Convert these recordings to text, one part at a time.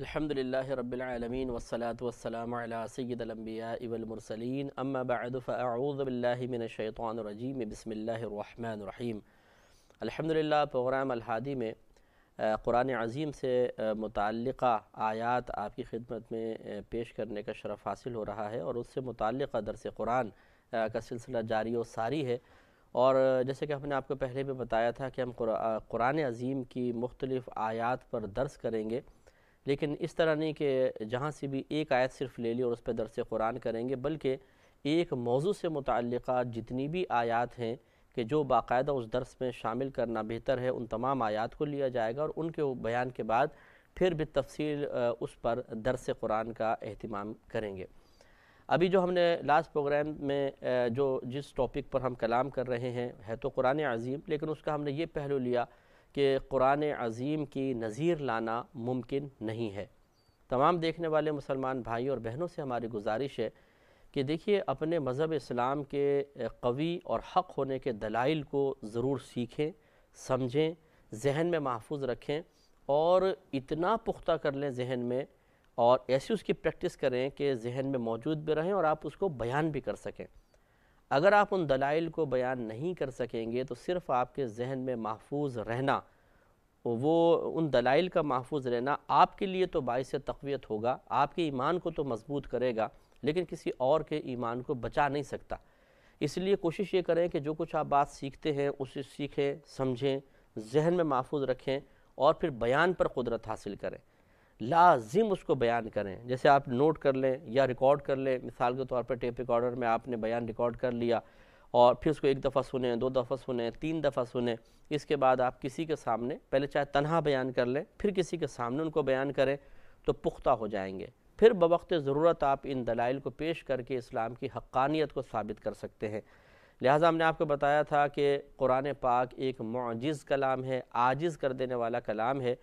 الحمدللہ رب العالمین والصلاة والسلام علی سید الانبیاء والمرسلین اما بعد فاعوذ باللہ من الشیطان الرجیم بسم اللہ الرحمن الرحیم۔ الحمدللہ پروگرام الہادی میں قرآن عظیم سے متعلقہ آیات آپ کی خدمت میں پیش کرنے کا شرف حاصل ہو رہا ہے، اور اس سے متعلقہ درس قرآن کا سلسلہ جاری و ساری ہے۔ اور جیسے کہ ہم نے آپ کو پہلے بھی بتایا تھا کہ ہم قرآن عظیم کی مختلف آیات پر درس کریں گے، لیکن اس طرح نہیں کہ جہاں سے بھی ایک آیت صرف لے لی اور اس پہ درس قرآن کریں گے، بلکہ ایک موضوع سے متعلقہ جتنی بھی آیات ہیں کہ جو باقاعدہ اس درس میں شامل کرنا بہتر ہے، ان تمام آیات کو لیا جائے گا، اور ان کے بیان کے بعد پھر بالتفصیل اس پر درس قرآن کا اہتمام کریں گے۔ ابھی جو ہم نے لاسٹ پروگرام میں جس ٹاپک پر ہم کلام کر رہے ہیں ہے تو قرآن عظیم، لیکن اس کا ہم نے یہ پہلو لیا کہ قرآن عظیم کی نظیر لانا ممکن نہیں ہے۔ تمام دیکھنے والے مسلمان بھائی اور بہنوں سے ہماری گزارش ہے کہ دیکھیے، اپنے مذہب اسلام کے قوی اور حق ہونے کے دلائل کو ضرور سیکھیں، سمجھیں، ذہن میں محفوظ رکھیں، اور اتنا پختہ کر لیں ذہن میں، اور ایسی اس کی پریکٹس کریں کہ ذہن میں موجود بھی رہیں اور آپ اس کو بیان بھی کر سکیں۔ اگر آپ ان دلائل کو بیان نہیں کر سکیں گے تو صرف آپ کے ذہن میں محفوظ رہنا، وہ ان دلائل کا محفوظ رہنا آپ کے لیے تو باعث تقویت ہوگا، آپ کے ایمان کو تو مضبوط کرے گا، لیکن کسی اور کے ایمان کو بچا نہیں سکتا۔ اس لیے کوشش یہ کریں کہ جو کچھ آپ بات سیکھتے ہیں اسے سیکھیں، سمجھیں، ذہن میں محفوظ رکھیں، اور پھر بیان پر قدرت حاصل کریں، لازم اس کو بیان کریں۔ جیسے آپ نوٹ کر لیں یا ریکارڈ کر لیں، مثال کے طور پر ٹیپ ریکارڈر میں آپ نے بیان ریکارڈ کر لیا، اور پھر اس کو ایک دفعہ سنیں، دو دفعہ سنیں، تین دفعہ سنیں۔ اس کے بعد آپ کسی کے سامنے پہلے چاہے تنہا بیان کر لیں، پھر کسی کے سامنے ان کو بیان کریں تو پختہ ہو جائیں گے۔ پھر بوقت ضرورت آپ ان دلائل کو پیش کر کے اسلام کی حقانیت کو ثابت کر سکتے ہیں۔ لہٰذا ہم نے آپ کو بتایا تھا کہ قرآن پاک ایک معجز کلام ہے، عاجز کر دینے والا کلام ہے،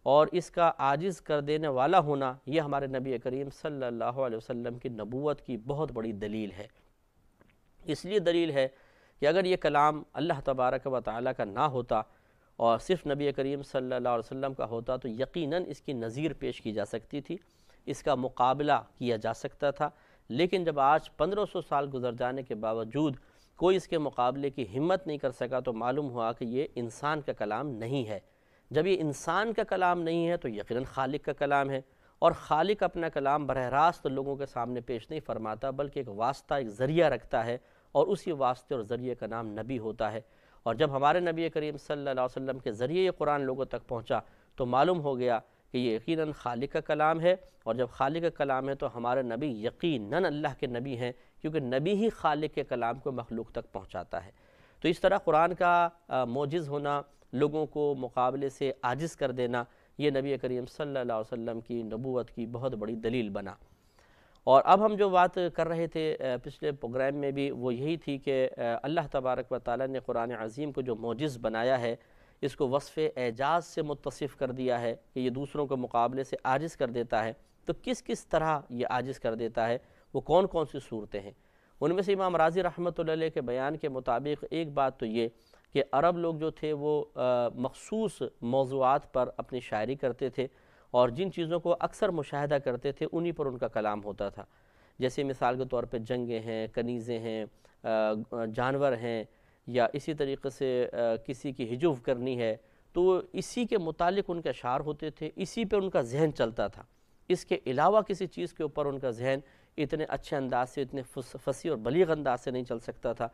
اور اس کا عاجز کر دینے والا ہونا یہ ہمارے نبی کریم صلی اللہ علیہ وسلم کی نبوت کی بہت بڑی دلیل ہے۔ اس لیے دلیل ہے کہ اگر یہ کلام اللہ تبارک و تعالیٰ کا نہ ہوتا اور صرف نبی کریم صلی اللہ علیہ وسلم کا ہوتا تو یقیناً اس کی نظیر پیش کی جا سکتی تھی، اس کا مقابلہ کیا جا سکتا تھا، لیکن جب آج 1500 سال گزر جانے کے باوجود کوئی اس کے مقابلے کی ہمت نہیں کر سکا تو معلوم ہوا کہ یہ انسان کا کلام نہیں ہے۔ جب یہ انسان کا کلام نہیں ہے تو یقیناً خالق کا کلام ہے، اور خالق اپنا کلام براہ راست لوگوں کے سامنے پیش نہیں فرماتا، بلکہ ایک واسطہ، ایک ذریعہ رکھتا ہے، اور اسی واسطے اور ذریعے کا نام نبی ہوتا ہے۔ اور جب ہمارے نبی کریم صلی اللہ علیہ وسلم کے ذریعے یہ قرآن لوگوں تک پہنچا تو معلوم ہو گیا کہ یہ یقیناً خالق کا کلام ہے، اور جب خالق کا کلام ہے تو ہمارے نبی یقیناً اللہ کے نبی ہیں، کیونکہ نبی ہی خالق کے کلام کو مخلوق تک پہنچاتا ہے۔ تو اس طرح قرآن کا معجز ہونا، لوگوں کو مقابلے سے عاجز کر دینا، یہ نبی کریم صلی اللہ علیہ وسلم کی نبوت کی بہت بڑی دلیل بنا۔ اور اب ہم جو بات کر رہے تھے پچھلے پروگرام میں بھی، وہ یہی تھی کہ اللہ تبارک و تعالیٰ نے قرآن عظیم کو جو معجز بنایا ہے، اس کو وصف اعجاز سے متصف کر دیا ہے کہ یہ دوسروں کے مقابلے سے عاجز کر دیتا ہے۔ تو کس کس طرح یہ عاجز کر دیتا ہے، وہ کون کون سی صورتیں ہیں؟ ان میں سے امام رازی رحمۃ اللہ علیہ کے بیان کے مطابق ایک بات تو یہ کہ عرب لوگ جو تھے وہ مخصوص موضوعات پر اپنی شاعری کرتے تھے، اور جن چیزوں کو اکثر مشاہدہ کرتے تھے انہی پر ان کا کلام ہوتا تھا۔ جیسے مثال کے طور پہ جنگیں ہیں، کنیزیں ہیں، جانور ہیں، یا اسی طریقے سے کسی کی ہجو کرنی ہے، تو اسی کے متعلق ان کے اشعار ہوتے تھے، اسی پہ ان کا ذہن چلتا تھا۔ اس کے علاوہ کسی چیز کے اوپر ان کا ذہن اتنے اچھے انداز سے، اتنے فصیح اور بلیغ انداز سے نہیں چل سکتا تھا۔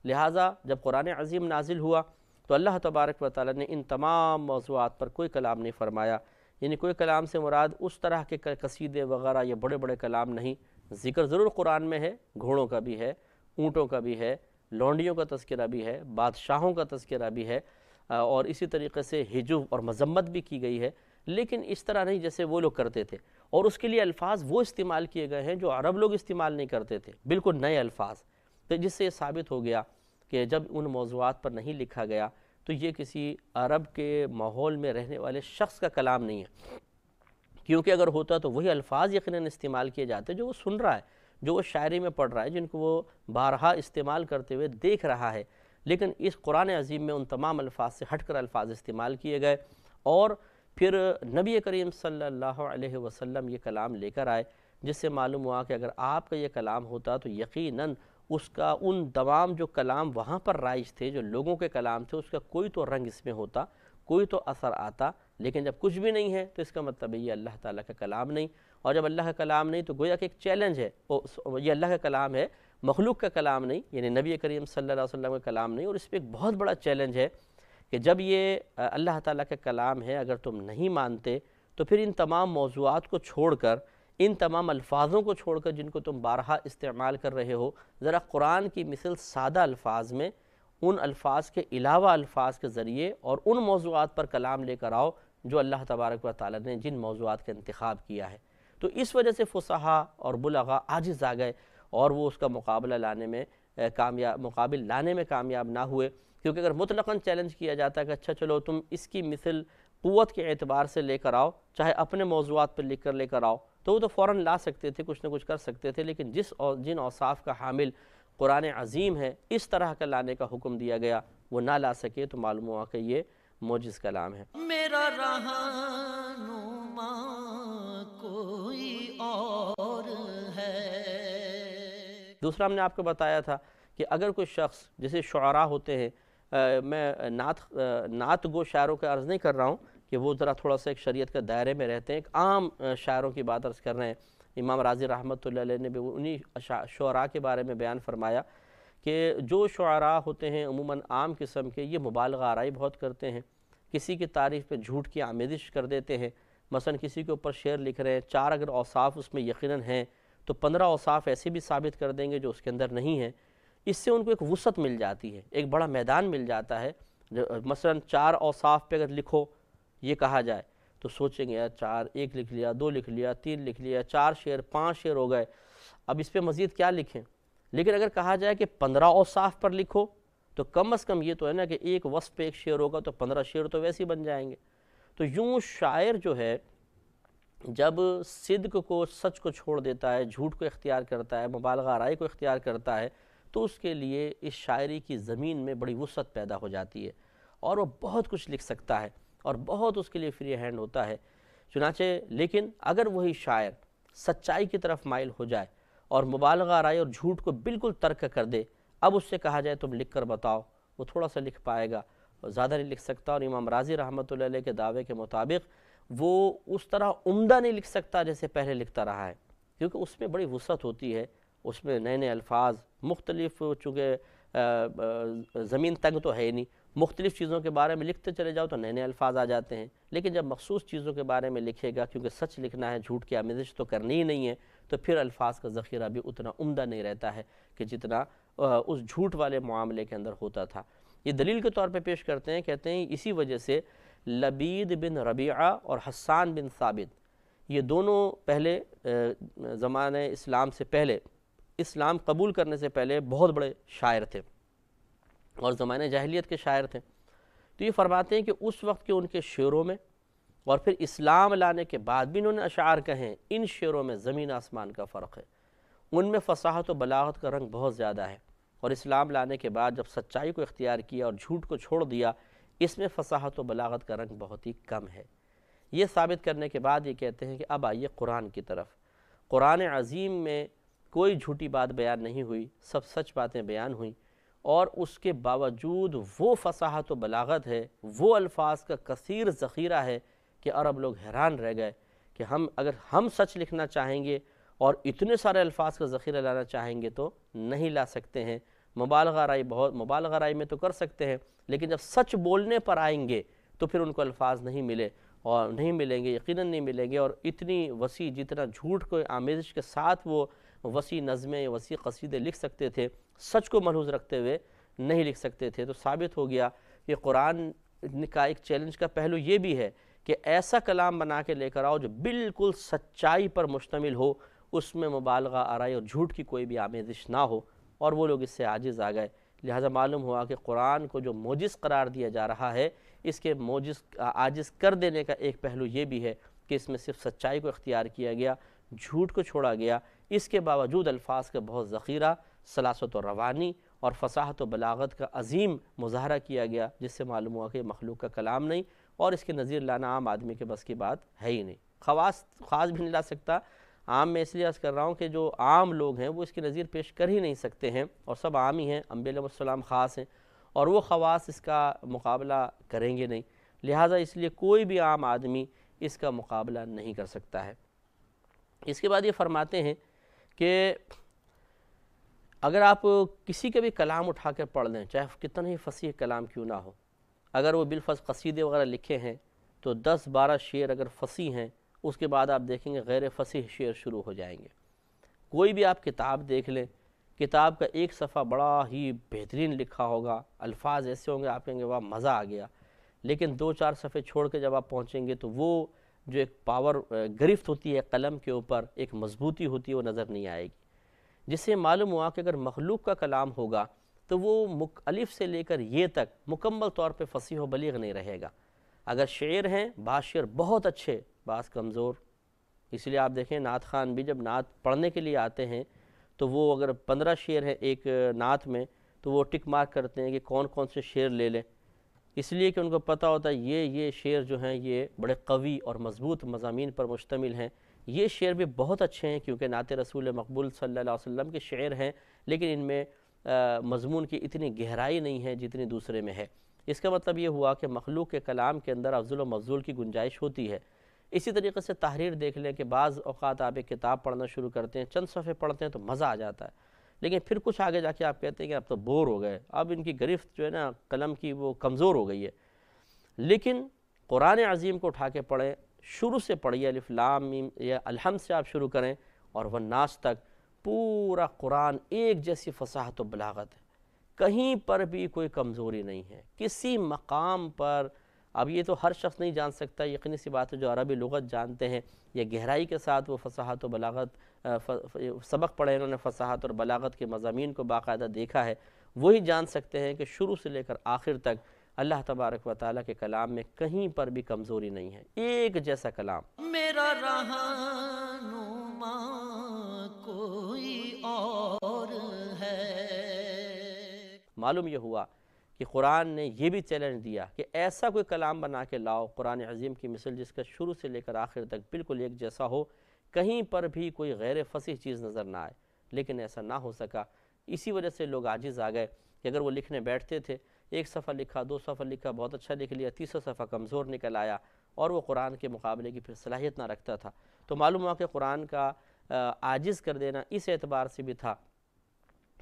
لہٰذا جب قرآن عظیم نازل ہوا تو اللہ تبارک و تعالیٰ نے ان تمام موضوعات پر کوئی کلام نہیں فرمایا۔ یعنی کوئی کلام سے مراد اس طرح کے قصیدے وغیرہ یا بڑے بڑے کلام نہیں، ذکر ضرور قرآن میں ہے، گھوڑوں کا بھی ہے، اونٹوں کا بھی ہے، لونڈیوں کا تذکرہ بھی ہے، بادشاہوں کا تذکرہ بھی ہے، اور اسی طریقے سے ہجو اور مذمت بھی کی گئی ہے، لیکن اس طرح نہیں جیسے وہ لوگ کرتے تھے۔ اور اس کے لیے الفاظ وہ استعمال کیے گئے ہیں جو عرب لوگ استعمال نہیں کرتے تھے، بالکل نئے الفاظ، تو جس سے یہ ثابت ہو گیا کہ جب ان موضوعات پر نہیں لکھا گیا تو یہ کسی عرب کے ماحول میں رہنے والے شخص کا کلام نہیں ہے، کیونکہ اگر ہوتا تو وہی الفاظ یقیناً استعمال کیے جاتے جو وہ سن رہا ہے، جو وہ شاعری میں پڑھ رہا ہے، جن کو وہ بارہا استعمال کرتے ہوئے دیکھ رہا ہے۔ لیکن اس قرآن عظیم میں ان تمام الفاظ سے ہٹ کر الفاظ استعمال کیے گئے، اور پھر نبی کریم صلی اللہ علیہ وسلم یہ کلام لے کر آئے، جس سے معلوم ہوا کہ اگر آپ کا یہ کلام ہوتا تو یقیناً اس کا ان تمام جو کلام وہاں پر رائج تھے، جو لوگوں کے کلام تھے، اس کا کوئی تو رنگ اس میں ہوتا، کوئی تو اثر آتا۔ لیکن جب کچھ بھی نہیں ہے تو اس کا مطلب ہے یہ اللہ تعالیٰ کا کلام نہیں، اور جب اللہ کا کلام نہیں تو گویا کہ ایک چیلنج ہے، یہ اللہ کا کلام ہے، مخلوق کا کلام نہیں، یعنی نبی کریم صلی اللہ علیہ وسلم کا کلام نہیں۔ اور اس پہ ایک بہت بڑا چیلنج ہے کہ جب یہ اللہ تعالیٰ کا کلام ہے، اگر تم نہیں مانتے تو پھر ان تمام موضوعات کو چھوڑ کر، ان تمام الفاظوں کو چھوڑ کر جن کو تم بارہا استعمال کر رہے ہو، ذرا قرآن کی مثل سادہ الفاظ میں ان الفاظ کے علاوہ الفاظ کے ذریعے اور ان موضوعات پر کلام لے کر آؤ جو اللہ تبارک و تعالیٰ نے جن موضوعات کا انتخاب کیا ہے۔ تو اس وجہ سے فصحاء اور بلغاء عاجز آ گئے اور وہ اس کا مقابلہ لانے میں کامیاب نہ ہوئے، کیونکہ اگر مطلقاً چیلنج کیا جاتا ہے کہ اچھا چلو تم اس کی مثل قوت کے اعتبار سے لے کر آؤ، چاہے اپنے موضوعات پر لکھ کر لے کر آؤ، تو وہ تو فوراً لا سکتے تھے، کچھ نہ کچھ کر سکتے تھے، لیکن جن اوصاف کا حامل قرآن عظیم ہے، اس طرح کا لانے کا حکم دیا گیا، وہ نہ لا سکے، تو معلوم ہوا کہ یہ معجز کلام ہے۔ میرا رہنما کوئی اور ہے۔ دوسرا ہم نے آپ کو بتایا تھا کہ اگر کوئی شخص جیسے شعراء ہوتے ہیں، میں نعت گو شاعروں کا عرض نہیں کر رہا ہوں کہ وہ ذرا تھوڑا سا ایک شریعت کے دائرے میں رہتے ہیں، ایک عام شاعروں کی بات عرض کر رہے ہیں۔ امام راضی رحمۃ اللہ علیہ نے بھی انہی شعراء کے بارے میں بیان فرمایا کہ جو شعراء ہوتے ہیں عموماً عام قسم کے، یہ مبالغہ آرائی بہت کرتے ہیں، کسی کی تعریف پہ جھوٹ کی آمیزش کر دیتے ہیں۔ مثلا کسی کے اوپر شعر لکھ رہے ہیں، 4 اگر اوصاف اس میں یقیناً ہیں تو 15 اوصاف ایسے بھی ثابت کر دیں گے جو اس کے اندر نہیں ہیں۔ اس سے ان کو ایک وسعت مل جاتی ہے، ایک بڑا میدان مل جاتا ہے۔ مثلا 4 اوصاف پہ اگر لکھو یہ کہا جائے تو سوچیں گے یار 4، 1 لکھ لیا، 2 لکھ لیا، 3 لکھ لیا، 4 شعر، 5 شعر ہو گئے، اب اس پہ مزید کیا لکھیں؟ لیکن اگر کہا جائے کہ 15 اوصاف پر لکھو تو کم از کم یہ تو ہے نا کہ ایک وصف پہ ایک شعر ہوگا تو 15 شعر تو ویسے ہی بن جائیں گے۔ تو یوں شاعر جو ہے جب صدق کو، سچ کو چھوڑ دیتا ہے، جھوٹ کو اختیار کرتا ہے، مبالغہ آرائی کو اختیار کرتا ہے، تو اس کے لیے اس شاعری کی زمین میں بڑی وسعت پیدا ہو جاتی ہے اور وہ بہت کچھ لکھ سکتا ہے اور بہت اس کے لیے فری ہینڈ ہوتا ہے۔ چنانچہ لیکن اگر وہی شاعر سچائی کی طرف مائل ہو جائے اور مبالغہ آرائی اور جھوٹ کو بالکل ترک کر دے، اب اس سے کہا جائے تم لکھ کر بتاؤ، وہ تھوڑا سا لکھ پائے گا، زیادہ نہیں لکھ سکتا۔ اور امام راضی رحمۃ اللہ علیہ کے دعوے کے مطابق وہ اس طرح عمدہ نہیں لکھ سکتا جیسے پہلے لکھتا رہا ہے، کیونکہ اس میں بڑی وسعت ہوتی ہے، اس میں نئے نئے الفاظ مختلف، چونکہ زمین تنگ تو ہے ہی نہیں، مختلف چیزوں کے بارے میں لکھتے چلے جاؤ تو نئے نئے الفاظ آ جاتے ہیں، لیکن جب مخصوص چیزوں کے بارے میں لکھے گا، کیونکہ سچ لکھنا ہے، جھوٹ کی آمیزش تو کرنی ہی نہیں ہے، تو پھر الفاظ کا ذخیرہ بھی اتنا عمدہ نہیں رہتا ہے کہ جتنا اس جھوٹ والے معاملے کے اندر ہوتا تھا۔ یہ دلیل کے طور پہ پیش کرتے ہیں، کہتے ہیں اسی وجہ سے لبید بن ربیعہ اور حسان بن ثابت، یہ دونوں پہلے زمانہ اسلام سے پہلے، اسلام قبول کرنے سے پہلے بہت بڑے شاعر تھے اور زمانہ جاہلیت کے شاعر تھے۔ تو یہ فرماتے ہیں کہ اس وقت کے ان کے شعروں میں اور پھر اسلام لانے کے بعد بھی انہوں نے اشعار کہیں، ان شعروں میں زمین آسمان کا فرق ہے، ان میں فصاحت و بلاغت کا رنگ بہت زیادہ ہے، اور اسلام لانے کے بعد جب سچائی کو اختیار کیا اور جھوٹ کو چھوڑ دیا، اس میں فصاحت و بلاغت کا رنگ بہت ہی کم ہے۔ یہ ثابت کرنے کے بعد یہ کہتے ہیں کہ اب آئیے قرآن کی طرف۔ قرآن عظیم میں کوئی جھوٹی بات بیان نہیں ہوئی، سب سچ باتیں بیان ہوئیں، اور اس کے باوجود وہ فصاحت و بلاغت ہے، وہ الفاظ کا کثیر ذخیرہ ہے کہ عرب لوگ حیران رہ گئے کہ اگر ہم سچ لکھنا چاہیں گے اور اتنے سارے الفاظ کا ذخیرہ لانا چاہیں گے تو نہیں لا سکتے ہیں۔ مبالغہ آرائی میں تو کر سکتے ہیں، لیکن جب سچ بولنے پر آئیں گے تو پھر ان کو الفاظ نہیں ملے اور نہیں ملیں گے، یقیناً نہیں ملیں گے، اور اتنی وسیع جتنا جھوٹ کو آمیزش کے ساتھ وہ وسیع نظمیں، وسیع قصیدے لکھ سکتے تھے، سچ کو ملحوظ رکھتے ہوئے نہیں لکھ سکتے تھے۔ تو ثابت ہو گیا کہ قرآن کا ایک چیلنج کا پہلو یہ بھی ہے کہ ایسا کلام بنا کے لے کر آؤ جو بالکل سچائی پر مشتمل ہو، اس میں مبالغہ آرائی اور جھوٹ کی کوئی بھی آمیزش نہ ہو، اور وہ لوگ اس سے عاجز آ گئے۔ لہٰذا معلوم ہوا کہ قرآن کو جو معجز قرار دیا جا رہا ہے، اس کے عاجز کر دینے کا ایک پہلو یہ بھی ہے کہ اس میں صرف سچائی کو اختیار کیا گیا، جھوٹ کو چھوڑا گیا، اس کے باوجود الفاظ کا بہت ذخیرہ، سلاست و روانی اور فصاحت و بلاغت کا عظیم مظاہرہ کیا گیا، جس سے معلوم ہوا کہ مخلوق کا کلام نہیں، اور اس کے نظیر لانا عام آدمی کے بس کی بات ہے ہی نہیں. خاص بھی نہیں لا سکتا. عام میں اس لیے عرض کر رہا ہوں کہ جو عام لوگ ہیں وہ اس کی نظیر پیش کر ہی نہیں سکتے ہیں، اور سب عام ہی ہیں، انبیاء علیہ السلام خاص ہیں، اور وہ خواص اس کا مقابلہ کریں گے نہیں. لہٰذا اس لیے کوئی بھی عام آدمی اس کا مقابلہ نہیں کر سکتا ہے. اس کے بعد یہ فرماتے ہیں کہ اگر آپ کسی کے بھی کلام اٹھا کر پڑھ لیں، چاہے کتنا ہی فصیح کلام کیوں نہ ہو، اگر وہ بالفرض قصیدے وغیرہ لکھے ہیں تو 10-12 شعر اگر فصیح ہیں، اس کے بعد آپ دیکھیں گے غیر فصیح شعر شروع ہو جائیں گے. کوئی بھی آپ کتاب دیکھ لیں، کتاب کا ایک صفحہ بڑا ہی بہترین لکھا ہوگا، الفاظ ایسے ہوں گے آپ کہیں گے واہ مزہ آ گیا، لیکن 2-4 صفحے چھوڑ کے جب آپ پہنچیں گے تو وہ جو ایک پاور گرفت ہوتی ہے قلم کے اوپر، ایک مضبوطی ہوتی ہے، وہ نظر نہیں آئے گی. جس سے معلوم ہوا کہ اگر مخلوق کا کلام ہوگا تو وہ الف سے لے کر یہ تک مکمل طور پہ فصیح و بلیغ نہیں رہے گا. اگر شعر ہیں، بعض شعر بہت اچھے، بعض کمزور. اس لیے آپ دیکھیں نعت خوان بھی جب نعت پڑھنے کے لیے آتے ہیں تو وہ اگر 15 شعر ہیں ایک نعت میں تو وہ ٹک مارک کرتے ہیں کہ کون کون سے شعر لے لیں، اس لیے کہ ان کو پتہ ہوتا ہے یہ شعر جو ہیں یہ بڑے قوی اور مضبوط مضامین پر مشتمل ہیں. یہ شعر بھی بہت اچھے ہیں کیونکہ نعت رسول مقبول صلی اللہ علیہ وسلم کے شعر ہیں، لیکن ان میں مضمون کی اتنی گہرائی نہیں ہے جتنی دوسرے میں ہے. اس کا مطلب یہ ہوا کہ مخلوق کے کلام کے اندر افضل و مفضول کی گنجائش ہوتی ہے. اسی طریقے سے تحریر دیکھ لیں کہ بعض اوقات آپ ایک کتاب پڑھنا شروع کرتے ہیں، چند صفحے پڑھتے ہیں تو مزہ آ جاتا ہے، لیکن پھر کچھ آگے جا کے آپ کہتے ہیں کہ اب تو بور ہو گئے، اب ان کی گرفت جو ہے نا قلم کی وہ کمزور ہو گئی ہے. لیکن قرآن عظیم کو اٹھا کے پڑھیں، شروع سے پڑھیے، الف لام میم یا الحمد سے آپ شروع کریں اور والناس تک. پورا قرآن ایک جیسی فصاحت و بلاغت ہے، کہیں پر بھی کوئی کمزوری نہیں ہے کسی مقام پر. اب یہ تو ہر شخص نہیں جان سکتا، یقینی سی بات ہے جو عربی لغت جانتے ہیں یا گہرائی کے ساتھ وہ فصاحت و بلاغت سبق پڑھے، انہوں نے فصاحت اور بلاغت کے مضامین کو باقاعدہ دیکھا ہے، وہی جان سکتے ہیں کہ شروع سے لے کر آخر تک اللہ تبارک و تعالیٰ کے کلام میں کہیں پر بھی کمزوری نہیں ہے، ایک جیسا کلام. میرا رہنما کوئی اور ہے. معلوم یہ ہوا کہ قرآن نے یہ بھی چیلنج دیا کہ ایسا کوئی کلام بنا کے لاؤ قرآن عظیم کی مثل جس کا شروع سے لے کر آخر تک بالکل ایک جیسا ہو، کہیں پر بھی کوئی غیر فصیح چیز نظر نہ آئے. لیکن ایسا نہ ہو سکا. اسی وجہ سے لوگ عاجز آ گئے کہ اگر وہ لکھنے بیٹھتے تھے، ایک صفحہ لکھا، 2 صفحہ لکھا، بہت اچھا لکھ لیا، تیسرا صفحہ کمزور نکل آیا اور وہ قرآن کے مقابلے کی پھر صلاحیت نہ رکھتا تھا. تو معلوم ہوا کہ قرآن کا عاجز کر دینا اس اعتبار سے بھی تھا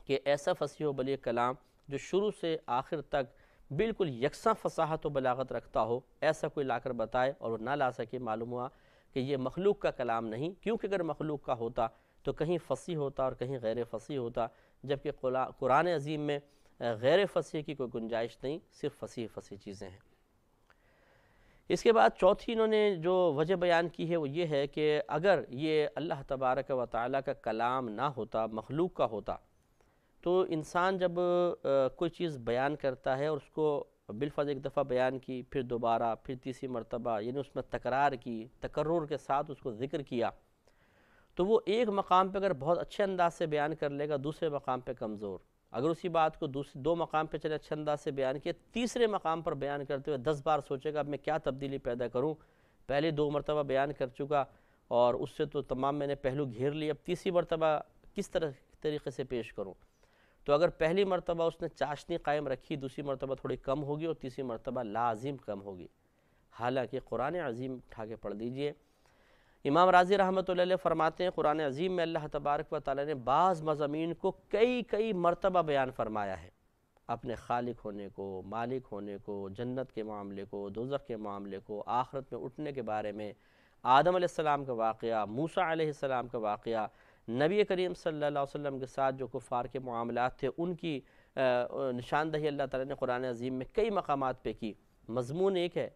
کہ ایسا فصیح و بلیغ کلام جو شروع سے آخر تک بالکل یکساں فصاحت و بلاغت رکھتا ہو، ایسا کوئی لا کر بتائے اور وہ نہ لا سکے. معلوم ہوا کہ یہ مخلوق کا کلام نہیں، کیونکہ اگر مخلوق کا ہوتا تو کہیں فصیح ہوتا اور کہیں غیر فصیح ہوتا، جبکہ قرآن عظیم میں غیر فصیح کی کوئی گنجائش نہیں، صرف فصیح چیزیں ہیں. اس کے بعد چوتھی انہوں نے جو وجہ بیان کی ہے وہ یہ ہے کہ اگر یہ اللہ تبارک و تعالیٰ کا کلام نہ ہوتا، مخلوق کا ہوتا، تو انسان جب کوئی چیز بیان کرتا ہے اور اس کو بالفرض ایک دفعہ بیان کی، پھر دوبارہ، پھر تیسری مرتبہ، یعنی اس میں تکرار کی، تکرر کے ساتھ اس کو ذکر کیا، تو وہ ایک مقام پہ اگر بہت اچھے انداز سے بیان کر لے گا، دوسرے مقام پہ کمزور. اگر اسی بات کو 2 مقام پہ چلے اچھے انداز سے بیان کیا، تیسرے مقام پر بیان کرتے ہوئے 10 بار سوچے گا اب میں کیا تبدیلی پیدا کروں، پہلے 2 مرتبہ بیان کر چکا اور اس سے تو تمام میں نے پہلو گھیر لی، اب تیسری مرتبہ کس طریقے سے پیش کروں. تو اگر پہلی مرتبہ اس نے چاشنی قائم رکھی، دوسری مرتبہ تھوڑی کم ہوگی اور تیسری مرتبہ لازم کم ہوگی. حالانکہ قرآن عظیم اٹھا کے پڑھ دیجئے، امام راضی رحمۃ اللہ علیہ فرماتے ہیں قرآن عظیم میں اللہ تبارک و تعالیٰ نے بعض مضامین کو کئی مرتبہ بیان فرمایا ہے، اپنے خالق ہونے کو، مالک ہونے کو، جنت کے معاملے کو، دوزخ کے معاملے کو، آخرت میں اٹھنے کے بارے میں، آدم علیہ السلام کا واقعہ، موسیٰ علیہ السلام کا واقعہ، نبی کریم صلی اللہ علیہ وسلم کے ساتھ جو کفار کے معاملات تھے ان کی نشاندہی اللہ تعالیٰ نے قرآن عظیم میں کئی مقامات پہ کی. مضمون ایک ہے،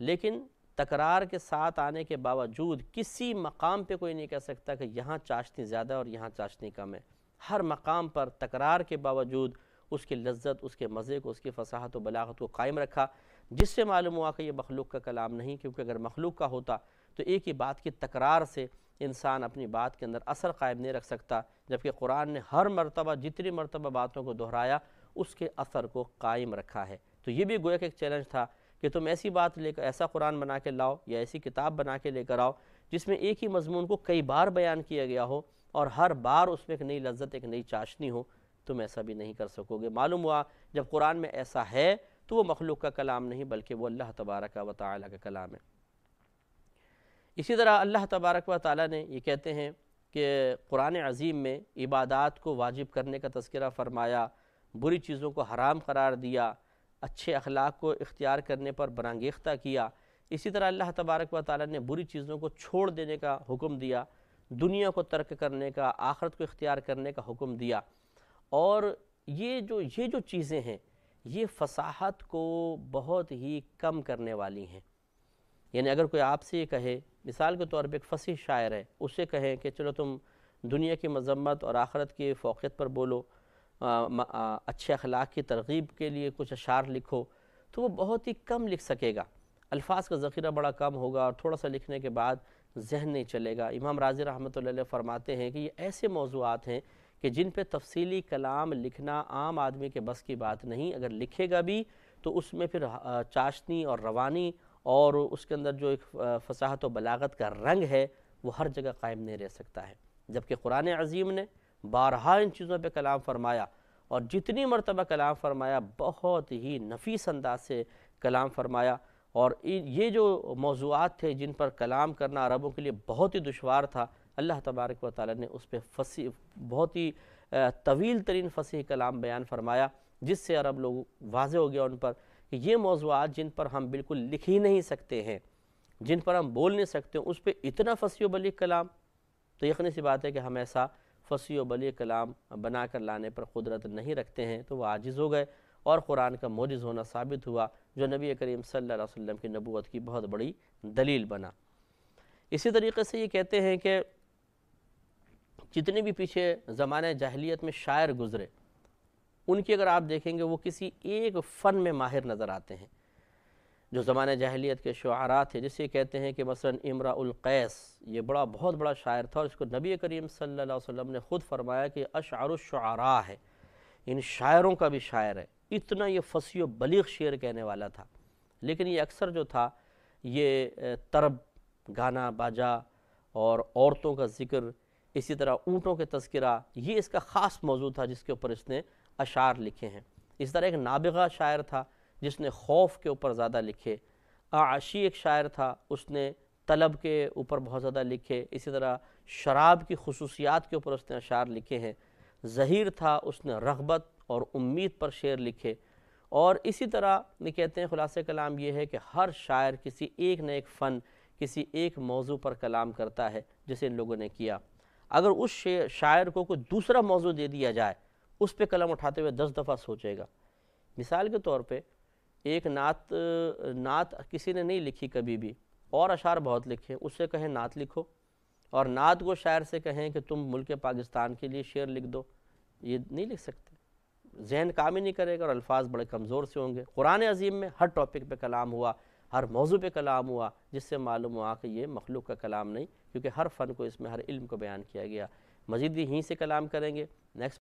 لیکن تکرار کے ساتھ آنے کے باوجود کسی مقام پہ کوئی نہیں کہہ سکتا کہ یہاں چاشنی زیادہ اور یہاں چاشنی کم ہے. ہر مقام پر تکرار کے باوجود اس کی لذت، اس کے مزے کو، اس کی فصاحت و بلاغت کو قائم رکھا، جس سے معلوم ہوا کہ یہ مخلوق کا کلام نہیں. کیونکہ اگر مخلوق کا ہوتا تو ایک ہی بات کی تکرار سے انسان اپنی بات کے اندر اثر قائم نہیں رکھ سکتا، جبکہ قرآن نے ہر مرتبہ جتنی مرتبہ باتوں کو دہرایا اس کے اثر کو قائم رکھا ہے. تو یہ بھی گویا کہ ایک چیلنج تھا کہ تم ایسی بات لے کر ایسا قرآن بنا کے لاؤ یا ایسی کتاب بنا کے لے کر آؤ جس میں ایک ہی مضمون کو کئی بار بیان کیا گیا ہو اور ہر بار اس میں ایک نئی لذت ایک نئی چاشنی ہو، تم ایسا بھی نہیں کر سکو گے۔ معلوم ہوا جب قرآن میں ایسا ہے تو وہ مخلوق کا کلام نہیں بلکہ وہ اللہ تبارک و تعالیٰ کا کلام ہے۔ اسی طرح اللہ تبارک و تعالیٰ نے یہ کہتے ہیں کہ قرآن عظیم میں عبادات کو واجب کرنے کا تذکرہ فرمایا، بری چیزوں کو حرام قرار دیا، اچھے اخلاق کو اختیار کرنے پر برانگیختہ کیا۔ اسی طرح اللہ تبارک و تعالیٰ نے بری چیزوں کو چھوڑ دینے کا حکم دیا، دنیا کو ترک کرنے کا، آخرت کو اختیار کرنے کا حکم دیا۔ اور یہ جو چیزیں ہیں یہ فصاحت کو بہت ہی کم کرنے والی ہیں۔ یعنی اگر کوئی آپ سے یہ کہے، مثال کے طور پہ ایک فصیح شاعر ہے، اسے کہیں کہ چلو تم دنیا کی مذمت اور آخرت کی فوقیت پر بولو، اچھے اخلاق کی ترغیب کے لیے کچھ اشعار لکھو، تو وہ بہت ہی کم لکھ سکے گا، الفاظ کا ذخیرہ بڑا کم ہوگا اور تھوڑا سا لکھنے کے بعد ذہن نہیں چلے گا۔ امام رازی رحمۃ اللہ علیہ فرماتے ہیں کہ یہ ایسے موضوعات ہیں کہ جن پہ تفصیلی کلام لکھنا عام آدمی کے بس کی بات نہیں، اگر لکھے گا بھی تو اس میں پھر چاشنی اور روانی اور اس کے اندر جو ایک فصاحت و بلاغت کا رنگ ہے وہ ہر جگہ قائم نہیں رہ سکتا ہے۔ جبکہ قرآن عظیم نے بارہا ان چیزوں پہ کلام فرمایا اور جتنی مرتبہ کلام فرمایا بہت ہی نفیس انداز سے کلام فرمایا، اور یہ جو موضوعات تھے جن پر کلام کرنا عربوں کے لیے بہت ہی دشوار تھا، اللہ تبارک و تعالیٰ نے اس پہ بہت ہی طویل ترین فصیح کلام بیان فرمایا، جس سے عرب لوگ واضح ہو گیا ان پر کہ یہ موضوعات جن پر ہم بالکل لکھ ہی نہیں سکتے ہیں، جن پر ہم بول نہیں سکتے، اس پہ اتنا فصیح و بلیغ کلام، تو یقینی سی بات ہے کہ ہم ایسا فصیح و بلیغ کلام بنا کر لانے پر قدرت نہیں رکھتے ہیں، تو وہ عاجز ہو گئے اور قرآن کا معجز ہونا ثابت ہوا، جو نبی کریم صلی اللہ علیہ وسلم کی نبوت کی بہت بڑی دلیل بنا۔ اسی طریقے سے یہ کہتے ہیں کہ جتنے بھی پیچھے زمانہ جاہلیت میں شاعر گزرے، ان کی اگر آپ دیکھیں گے وہ کسی ایک فن میں ماہر نظر آتے ہیں۔ جو زمانہ جاہلیت کے شعراء تھے، جسے کہتے ہیں کہ مثلا امرؤ القیس، یہ بہت بڑا شاعر تھا، اور اس کو نبی کریم صلی اللہ علیہ وسلم نے خود فرمایا کہ اشعر الشعراء ہے، ان شاعروں کا بھی شاعر ہے، اتنا یہ فصیح و بلیغ شعر کہنے والا تھا۔ لیکن یہ اکثر جو تھا یہ طرب، گانا باجا اور عورتوں کا ذکر، اسی طرح اونٹوں کے تذکرہ، یہ اس کا خاص موضوع تھا جس کے اوپر اس نے اشعار لکھے ہیں۔ اس طرح ایک نابغہ شاعر تھا جس نے خوف کے اوپر زیادہ لکھے، اعشی ایک شاعر تھا، اس نے طلب کے اوپر بہت زیادہ لکھے، اسی طرح شراب کی خصوصیات کے اوپر اس نے اشعار لکھے ہیں۔ ظہیر تھا، اس نے رغبت اور امید پر شعر لکھے، اور اسی طرح یہ کہتے ہیں خلاصہ کلام یہ ہے کہ ہر شاعر کسی ایک نہ ایک فن، کسی ایک موضوع پر کلام کرتا ہے جسے ان لوگوں نے کیا۔ اگر اس شاعر کو کوئی دوسرا موضوع دے دیا جائے، اس پہ قلم اٹھاتے ہوئے 10 دفعہ سوچے گا۔ مثال کے طور پہ ایک نعت کسی نے نہیں لکھی کبھی بھی، اور اشعار بہت لکھے، اس سے کہیں نعت لکھو، اور نعت کو شاعر سے کہیں کہ تم ملک پاکستان کے لیے شعر لکھ دو، یہ نہیں لکھ سکتے، ذہن کام ہی نہیں کرے گا اور الفاظ بڑے کمزور سے ہوں گے۔ قرآن عظیم میں ہر ٹاپک پہ کلام ہوا، ہر موضوع پہ کلام ہوا، جس سے معلوم ہوا کہ یہ مخلوق کا کلام نہیں، کیونکہ ہر فن کو اس میں، ہر علم کو بیان کیا گیا۔ مزید بھی یہیں سے کلام کریں گے۔ نیکسٹ